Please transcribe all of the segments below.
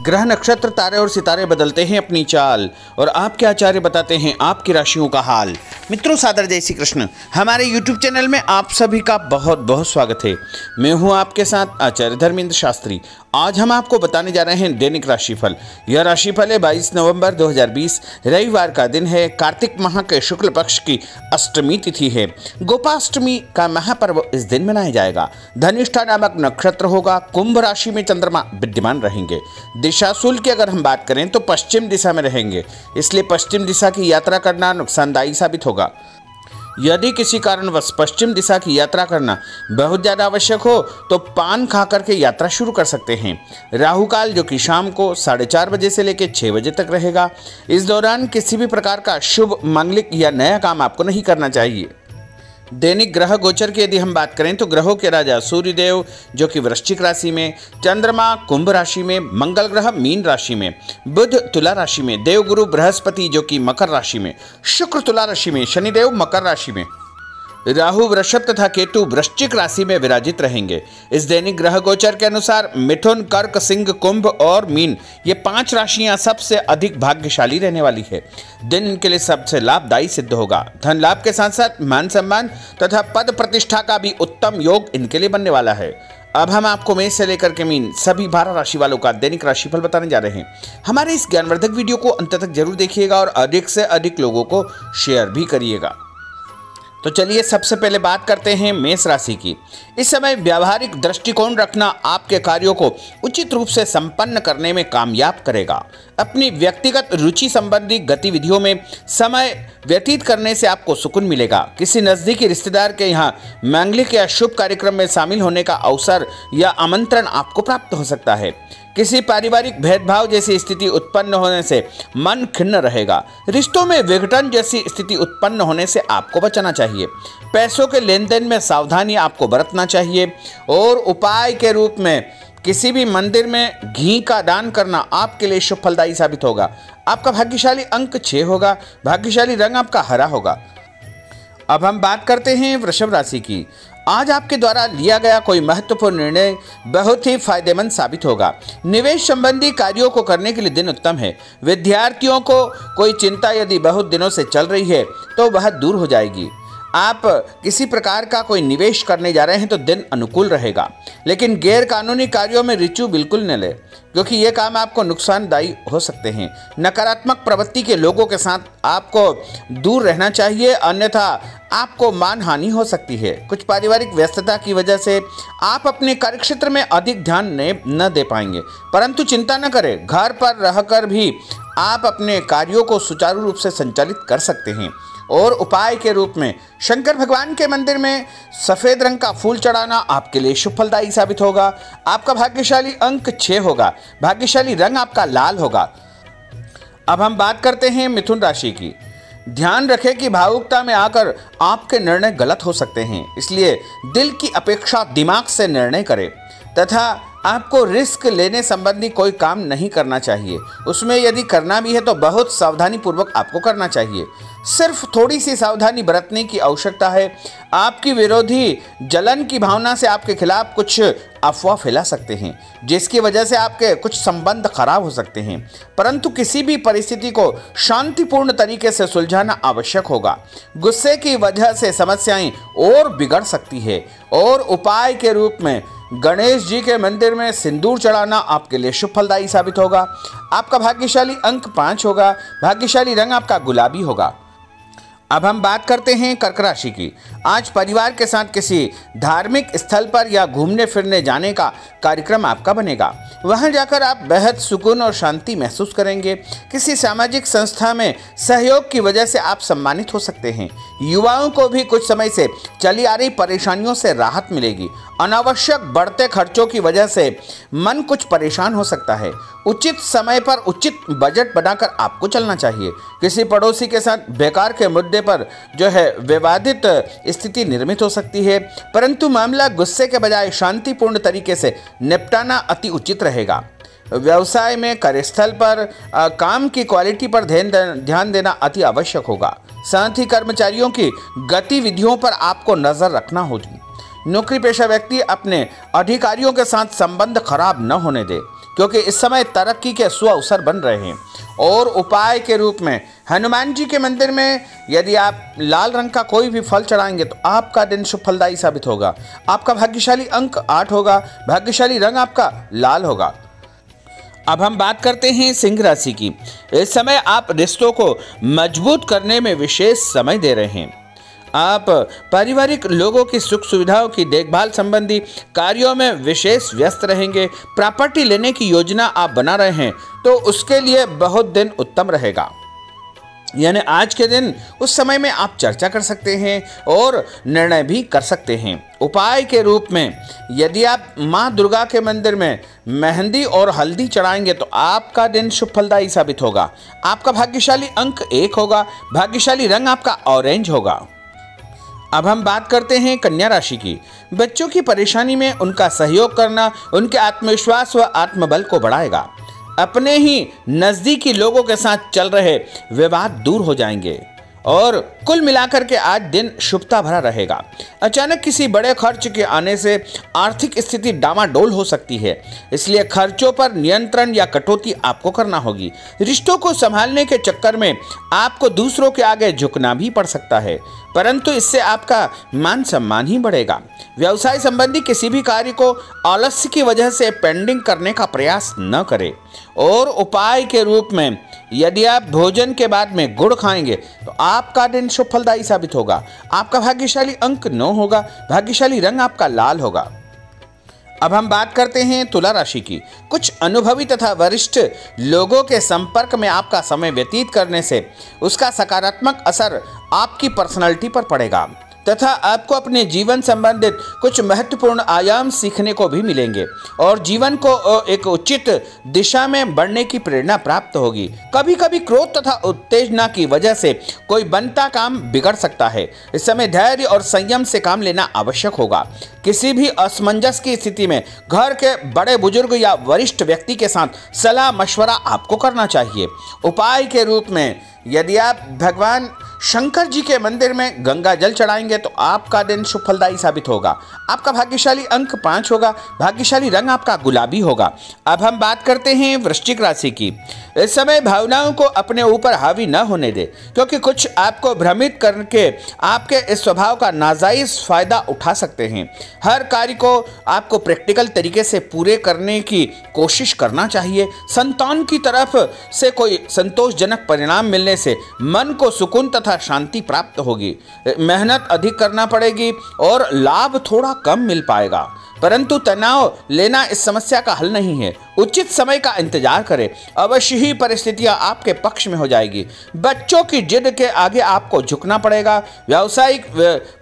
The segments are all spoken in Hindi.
ग्रह नक्षत्र तारे और सितारे बदलते हैं अपनी चाल और आपके आचार्य बताते हैं आपकी राशियों का हाल। मित्रों, सादर जय श्री कृष्ण। हमारे YouTube चैनल में आप सभी का बहुत बहुत स्वागत है। मैं हूं आपके साथ आचार्य धर्मेंद्र शास्त्री। आज हम आपको बताने जा रहे हैं दैनिक राशिफल। यह राशिफल है 22 नवंबर 2020 रविवार का दिन है। कार्तिक माह के शुक्ल पक्ष की अष्टमी तिथि है। गोपाष्टमी का महापर्व इस दिन मनाया जाएगा। धनिष्ठा नामक नक्षत्र होगा। कुंभ राशि में चंद्रमा विद्यमान रहेंगे। दिशाशूल की अगर हम बात करें तो पश्चिम दिशा में रहेंगे, इसलिए पश्चिम दिशा की यात्रा करना नुकसानदायी साबित होगा। यदि किसी कारणवश पश्चिम दिशा की यात्रा करना बहुत ज़्यादा आवश्यक हो तो पान खा करके यात्रा शुरू कर सकते हैं। राहु काल जो कि शाम को 4:30 बजे से लेकर 6 बजे तक रहेगा। इस दौरान किसी भी प्रकार का शुभ, मांगलिक या नया काम आपको नहीं करना चाहिए। दैनिक ग्रह गोचर की यदि हम बात करें तो ग्रहों के राजा सूर्यदेव जो कि वृश्चिक राशि में, चंद्रमा कुंभ राशि में, मंगल ग्रह मीन राशि में, बुध तुला राशि में, देवगुरु बृहस्पति जो कि मकर राशि में, शुक्र तुला राशि में, शनिदेव मकर राशि में, राहु वृषभ तथा केतु वृश्चिक राशि में विराजित रहेंगे। इस दैनिक ग्रह गोचर के अनुसार मिथुन, कर्क, सिंह, कुंभ और मीन ये 5 राशियां सबसे अधिक भाग्यशाली रहने वाली है। दिन इनके लिए सबसे लाभदायी सिद्ध होगा। धन लाभ के साथ साथ मान सम्मान तथा पद प्रतिष्ठा का भी उत्तम योग इनके लिए बनने वाला है। अब हम आपको मेष से लेकर के मीन सभी 12 राशि वालों का दैनिक राशिफल बताने जा रहे हैं। हमारे इस ज्ञानवर्धक वीडियो को अंत तक जरूर देखिएगा और अधिक से अधिक लोगों को शेयर भी करिएगा। तो चलिए सबसे पहले बात करते हैं मेष राशि की। इस समय व्यावहारिक दृष्टिकोण रखना आपके कार्यों को उचित रूप से संपन्न करने में कामयाब करेगा। अपनी व्यक्तिगत रुचि संबंधी गतिविधियों में समय व्यतीत करने से आपको सुकून मिलेगा। किसी नज़दीकी रिश्तेदार के यहाँ मांगलिक या शुभ कार्यक्रम में शामिल होने का अवसर या आमंत्रण आपको प्राप्त हो सकता है। किसी पारिवारिक भेदभाव जैसी स्थिति उत्पन्न होने से मन खिन्न रहेगा। रिश्तों में विघटन जैसी स्थिति उत्पन्न होने से आपको बचना चाहिए। पैसों के लेन देन में सावधानी आपको बरतना चाहिए और उपाय के रूप में किसी भी मंदिर में घी का दान करना आपके लिए शुभ फलदायी साबित होगा। आपका भाग्यशाली अंक 6 होगा। भाग्यशाली रंग आपका हरा होगा। अब हम बात करते हैं वृषभ राशि की। आज आपके द्वारा लिया गया कोई महत्वपूर्ण निर्णय बहुत ही फायदेमंद साबित होगा। निवेश संबंधी कार्यों को करने के लिए दिन उत्तम है। विद्यार्थियों को कोई चिंता यदि बहुत दिनों से चल रही है तो वह दूर हो जाएगी। आप किसी प्रकार का कोई निवेश करने जा रहे हैं तो दिन अनुकूल रहेगा, लेकिन गैर कानूनी कार्यों में रुचि बिल्कुल न लें क्योंकि ये काम आपको नुकसानदायी हो सकते हैं। नकारात्मक प्रवृत्ति के लोगों के साथ आपको दूर रहना चाहिए, अन्यथा आपको मानहानि हो सकती है। कुछ पारिवारिक व्यस्तता की वजह से आप अपने कार्यक्षेत्र में अधिक ध्यान न दे पाएंगे, परंतु चिंता न करें, घर पर रहकर भी आप अपने कार्यों को सुचारू रूप से संचालित कर सकते हैं। और उपाय के रूप में शंकर भगवान के मंदिर में सफ़ेद रंग का फूल चढ़ाना आपके लिए शुभ फलदायी साबित होगा। आपका भाग्यशाली अंक 6 होगा। भाग्यशाली रंग आपका लाल होगा। अब हम बात करते हैं मिथुन राशि की। ध्यान रखें कि भावुकता में आकर आपके निर्णय गलत हो सकते हैं, इसलिए दिल की अपेक्षा दिमाग से निर्णय करें तथा आपको रिस्क लेने संबंधी कोई काम नहीं करना चाहिए। उसमें यदि करना भी है तो बहुत सावधानी पूर्वक आपको करना चाहिए। सिर्फ थोड़ी सी सावधानी बरतने की आवश्यकता है। आपकी विरोधी जलन की भावना से आपके खिलाफ कुछ अफवाह फैला सकते हैं, जिसकी वजह से आपके कुछ संबंध खराब हो सकते हैं, परंतु किसी भी परिस्थिति को शांतिपूर्ण तरीके से सुलझाना आवश्यक होगा। गुस्से की वजह से समस्याएं और बिगड़ सकती है और उपाय के रूप में गणेश जी के मंदिर में सिंदूर चढ़ाना आपके लिए शुभ फलदायी साबित होगा। आपका भाग्यशाली अंक 5 होगा। भाग्यशाली रंग आपका गुलाबी होगा। अब हम बात करते हैं कर्क राशि की। आज परिवार के साथ किसी धार्मिक स्थल पर या घूमने फिरने जाने का कार्यक्रम आपका बनेगा। वहां जाकर आप बेहद सुकून और शांति महसूस करेंगे। किसी सामाजिक संस्था में सहयोग की वजह से आप सम्मानित हो सकते हैं। युवाओं को भी कुछ समय से चली आ रही परेशानियों से राहत मिलेगी। अनावश्यक बढ़ते खर्चों की वजह से मन कुछ परेशान हो सकता है। उचित समय पर उचित बजट बनाकर आपको चलना चाहिए। किसी पड़ोसी के साथ बेकार के मुद्दे पर जो है विवादित स्थिति निर्मित हो सकती है, परंतु मामला गुस्से के बजाय शांतिपूर्ण तरीके से निपटाना अति उचित रहेगा। व्यवसाय में कार्यस्थल पर काम की क्वालिटी पर ध्यान देना अति आवश्यक होगा। साथ ही कर्मचारियों की गतिविधियों पर आपको नजर रखना होगी। नौकरी पेशा व्यक्ति अपने अधिकारियों के साथ संबंध खराब न होने दे, क्योंकि इस समय तरक्की के सुअवसर बन रहे हैं। और उपाय के रूप में हनुमान जी के मंदिर में यदि आप लाल रंग का कोई भी फल चढ़ाएंगे तो आपका दिन शुभ फलदायी साबित होगा। आपका भाग्यशाली अंक 8 होगा। भाग्यशाली रंग आपका लाल होगा। अब हम बात करते हैं सिंह राशि की। इस समय आप रिश्तों को मजबूत करने में विशेष समय दे रहे हैं। आप पारिवारिक लोगों की सुख सुविधाओं की देखभाल संबंधी कार्यों में विशेष व्यस्त रहेंगे। प्रॉपर्टी लेने की योजना आप बना रहे हैं तो उसके लिए बहुत दिन उत्तम रहेगा। यानी आज के दिन उस समय में आप चर्चा कर सकते हैं और निर्णय भी कर सकते हैं। उपाय के रूप में यदि आप माँ दुर्गा के मंदिर में मेहंदी और हल्दी चढ़ाएंगे तो आपका दिन शुभ फलदायी साबित होगा। आपका भाग्यशाली अंक 1 होगा। भाग्यशाली रंग आपका ऑरेंज होगा। अब हम बात करते हैं कन्या राशि की। बच्चों की परेशानी में उनका सहयोग करना उनके आत्मविश्वास व आत्मबल को बढ़ाएगा। अपने ही नज़दीकी लोगों के साथ चल रहे विवाद दूर हो जाएंगे और कुल मिलाकर के आज दिन शुभता भरा रहेगा। अचानक किसी बड़े खर्च के आने से आर्थिक स्थिति डामाडोल हो सकती है, इसलिए खर्चों पर नियंत्रण या कटौती आपको करना होगी। रिश्तों को संभालने के चक्कर में आपको दूसरों के आगे झुकना भी पड़ सकता है, परंतु इससे आपका मान सम्मान ही बढ़ेगा। व्यवसाय संबंधी किसी भी कार्य को आलस्य की वजह से पेंडिंग करने का प्रयास न करें। और उपाय के रूप में यदि आप भोजन के बाद में गुड़ खाएंगे तो आपका दिन शुभ फलदायी साबित होगा। आपका भाग्यशाली अंक 9 होगा। भाग्यशाली रंग आपका लाल होगा। अब हम बात करते हैं तुला राशि की। कुछ अनुभवी तथा वरिष्ठ लोगों के संपर्क में आपका समय व्यतीत करने से उसका सकारात्मक असर आपकी पर्सनालिटी पर पड़ेगा तथा आपको अपने जीवन संबंधित कुछ महत्वपूर्ण आयाम सीखने को भी मिलेंगे और जीवन को एक उचित दिशा में बढ़ने की प्रेरणा प्राप्त होगी। कभी कभी क्रोध तथा उत्तेजना की वजह से कोई बनता काम बिगड़ सकता है। इस समय धैर्य और संयम से काम लेना आवश्यक होगा। किसी भी असमंजस की स्थिति में घर के बड़े बुजुर्ग या वरिष्ठ व्यक्ति के साथ सलाह मशवरा आपको करना चाहिए। उपाय के रूप में यदि आप भगवान शंकर जी के मंदिर में गंगा जल चढ़ाएंगे तो आपका दिन शुभ फलदायी साबित होगा। आपका भाग्यशाली अंक 5 होगा। भाग्यशाली रंग आपका गुलाबी होगा। अब हम बात करते हैं वृश्चिक राशि की। इस समय भावनाओं को अपने ऊपर हावी न होने दे, क्योंकि कुछ आपको भ्रमित करके आपके इस स्वभाव का नाजायज फायदा उठा सकते हैं। हर कार्य को आपको प्रैक्टिकल तरीके से पूरे करने की कोशिश करना चाहिए। संतान की तरफ से कोई संतोषजनक परिणाम मिलने से मन को सुकून तथा शांति प्राप्त होगी। मेहनत अधिक करना पड़ेगी और लाभ थोड़ा कम मिल पाएगा, परंतु तनाव लेना इस समस्या का हल नहीं है। उचित समय का इंतजार करें, अवश्य ही परिस्थितियां आपके पक्ष में हो जाएगी। बच्चों की जिद के आगे आपको झुकना पड़ेगा। व्यावसायिक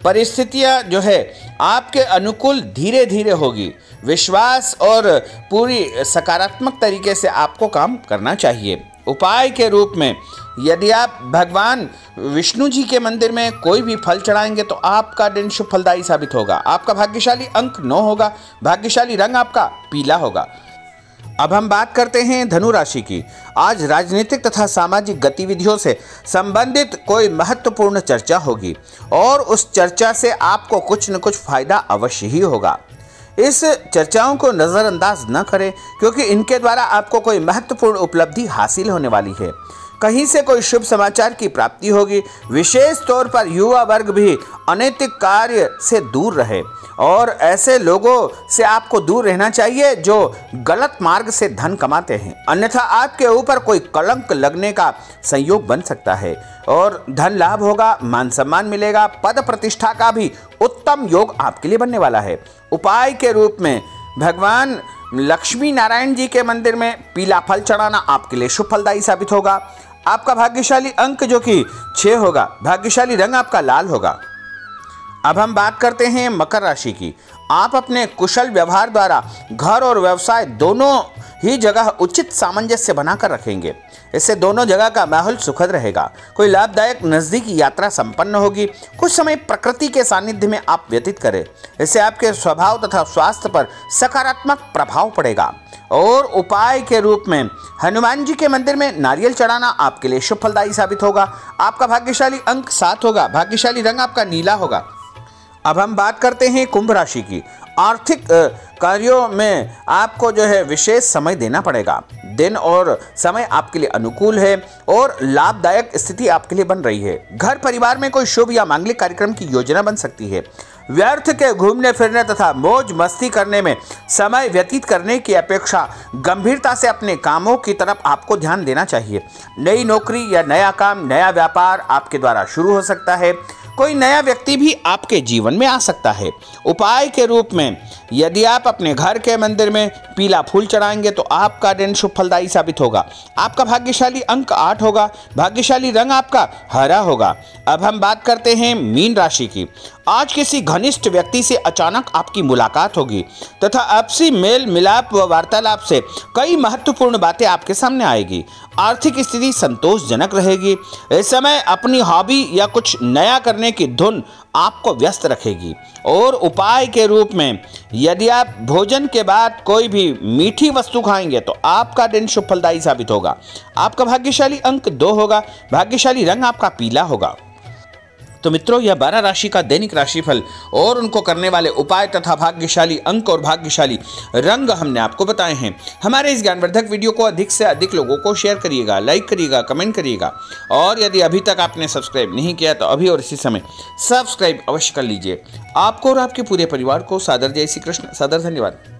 परिस्थितियां जो है आपके अनुकूल धीरे धीरे होगी। विश्वास और पूरी सकारात्मक तरीके से आपको काम करना चाहिए। उपाय के रूप में यदि आप भगवान विष्णु जी के मंदिर में कोई भी फल चढ़ाएंगे तो आपका दिन शुभ फलदायी साबित होगा। आपका भाग्यशाली अंक 9 होगा। भाग्यशाली रंग आपका पीला होगा। अब हम बात करते हैं धनु राशि की। आज राजनीतिक तथा सामाजिक गतिविधियों से संबंधित कोई महत्वपूर्ण चर्चा होगी और उस चर्चा से आपको कुछ न कुछ फायदा अवश्य ही होगा। इस चर्चाओं को नज़रअंदाज न करें, क्योंकि इनके द्वारा आपको कोई महत्वपूर्ण उपलब्धि हासिल होने वाली है। कहीं से कोई शुभ समाचार की प्राप्ति होगी। विशेष तौर पर युवा वर्ग भी अनैतिक कार्य से दूर रहे और ऐसे लोगों से आपको दूर रहना चाहिए जो गलत मार्ग से धन कमाते हैं, अन्यथा आपके ऊपर कोई कलंक लगने का संयोग बन सकता है और धन लाभ होगा, मान सम्मान मिलेगा। पद प्रतिष्ठा का भी उत्तम योग आपके लिए बनने वाला है। उपाय के रूप में भगवान लक्ष्मी नारायण जी के मंदिर में पीला फल चढ़ाना आपके लिए शुभ फलदायी साबित होगा। आपका भाग्यशाली अंक जो कि 6 होगा। भाग्यशाली रंग आपका लाल होगा। अब हम बात करते हैं मकर राशि की। आप अपने कुशल व्यवहार द्वारा घर और व्यवसाय दोनों ही जगह उचित सामंजस्य बनाकर रखेंगे। इससे दोनों जगह का माहौल सुखद रहेगा। कोई लाभदायक नज़दीकी यात्रा संपन्न होगी। कुछ समय प्रकृति के सानिध्य में आप व्यतीत करें, इससे आपके स्वभाव तथा स्वास्थ्य पर सकारात्मक प्रभाव पड़ेगा। और उपाय के रूप में हनुमान जी के मंदिर में नारियल चढ़ाना आपके लिए शुभ फलदायी साबित होगा। आपका भाग्यशाली अंक 7 होगा। भाग्यशाली रंग आपका नीला होगा। अब हम बात करते हैं कुंभ राशि की। आर्थिक कार्यों में आपको जो है विशेष समय देना पड़ेगा। दिन और समय आपके लिए अनुकूल है और लाभदायक स्थिति आपके लिए बन रही है। घर परिवार में कोई शुभ या मांगलिक कार्यक्रम की योजना बन सकती है। व्यर्थ के घूमने फिरने तथा मौज मस्ती करने में समय व्यतीत करने की अपेक्षा गंभीरता से अपने कामों की तरफ आपको ध्यान देना चाहिए। नई नौकरी या नया काम, नया व्यापार आपके द्वारा शुरू हो सकता है। कोई नया व्यक्ति भी आपके जीवन में आ सकता है। उपाय के रूप में यदि आप अपने घर के मंदिर में पीला फूल चढ़ाएंगे तो आपका दिन शुभ फलदायी साबित होगा। आपका भाग्यशाली अंक 8 होगा। भाग्यशाली रंग आपका हरा होगा। अब हम बात करते हैं मीन राशि की। आज किसी घनिष्ठ व्यक्ति से अचानक आपकी मुलाकात होगी तथा आपसी मेल मिलाप व वार्तालाप से कई महत्वपूर्ण बातें आपके सामने आएगी। आर्थिक स्थिति संतोषजनक रहेगी। इस समय अपनी हॉबी या कुछ नया करने की धुन आपको व्यस्त रखेगी। और उपाय के रूप में यदि आप भोजन के बाद कोई भी मीठी वस्तु खाएंगे तो आपका दिन शुभ फलदायी साबित होगा। आपका भाग्यशाली अंक 2 होगा। भाग्यशाली रंग आपका पीला होगा। तो मित्रों, यह 12 राशि का दैनिक राशिफल और उनको करने वाले उपाय तथा भाग्यशाली अंक और भाग्यशाली रंग हमने आपको बताए हैं। हमारे इस ज्ञानवर्धक वीडियो को अधिक से अधिक लोगों को शेयर करिएगा, लाइक करिएगा, कमेंट करिएगा। और यदि अभी तक आपने सब्सक्राइब नहीं किया तो अभी और इसी समय सब्सक्राइब अवश्य कर लीजिए। आपको और आपके पूरे परिवार को सादर जय श्री कृष्ण। सादर धन्यवाद।